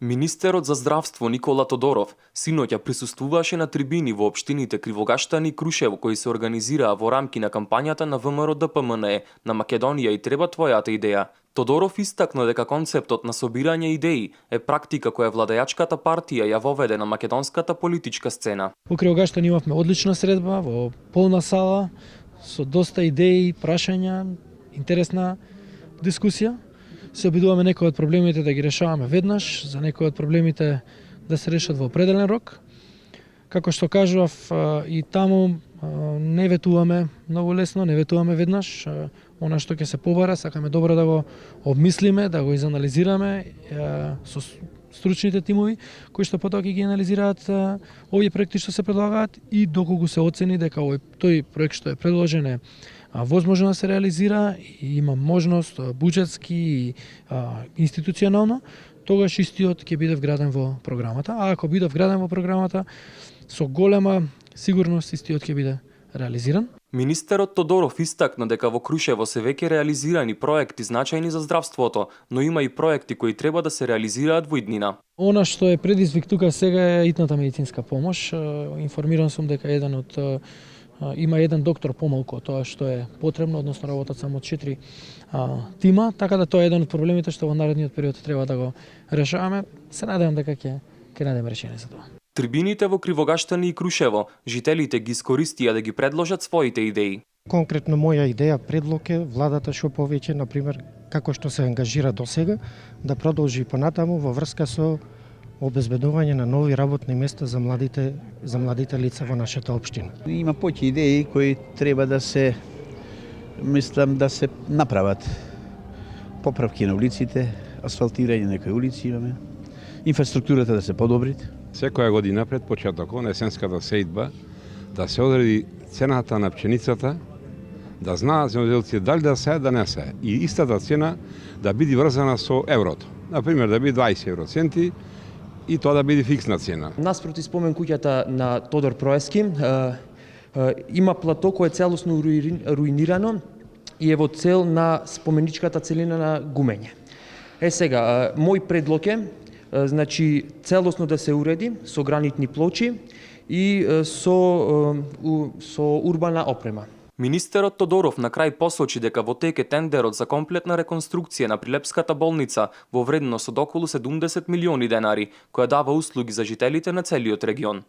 Министерот за здравство Никола Тодоров синоќа присуствуваше на трибини во општините Кривогаштан и Крушево кои се организираа во рамки на кампањата на ВМРО ДПМНЕ на Македонија и треба твојата идеја. Тодоров истакна дека концептот на собирање идеи е практика која владеачката партија ја воведе на македонската политичка сцена. Во Кривогаштан имавме одлична средба во полна сала со доста идеи, прашања, интересна дискусија. Се обидуваме некои од проблемите да ги решаваме веднаш, за некои од проблемите да се решат во определен рок. Како што кажував, и таму не ветуваме многу лесно, не ветуваме веднаш. Она што ќе се побара, сакаме добро да го обмислиме, да го изанализираме со стручните тимови кои што потоа ќе ги анализираат овие проекти што се предлагаат и доколку се оцени дека тој проект што е предложен е возможно да се реализира и има можност буџетски и институционално, тогаш истиот ќе биде вграден во програмата. А ако биде вграден во програмата, со голема сигурност истиот ќе биде реализиран. Министерот Тодоров истакна дека во Крушево се веќе реализирани проекти значајни за здравството, но има и проекти кои треба да се реализираат во иднина. Она што е предизвик тука сега е итната медицинска помош. Информиран сум дека има еден доктор помалку тоа што е потребно, односно работат само 4 тима, така да тоа е еден од проблемите што во наредниот период треба да го решаваме. Се надевам дека ќе најдеме решение за тоа. Трибините во Кривогаштан и Крушево, жителите ги искористија да ги предложат своите идеи. Конкретно моја идеја, предлог е владата што повеќе, например, како што се ангажира досега, да продолжи понатаму во врска со обезбедување на нови работни места за младите лица во нашата општина. Има поќе идеи кои треба да се направат. Поправки на улиците, асфалтирање на некои улици имаме, инфраструктурата да се подобри. Секоја година пред почетокот на есенската сејдба да се одреди цената на пченицата, да знаат земјоделците дали да се да не се. И истата цена да биде врзана со еврото. Например, да биде 20 евроценти и тоа да биде фиксна цена. Наспроти спомен куќата на Тодор Проески има плато кое е целосно руинирано и е во цел на споменичката целина на гумење. Сега, мој предлог е целосно да се уреди со гранитни плочи и со урбана опрема. Министерот Тодоров на крај посочи дека во тек е тендерот за комплетна реконструкција на Прилепската болница во вредност од околу 70 милиони денари, која дава услуги за жителите на целиот регион.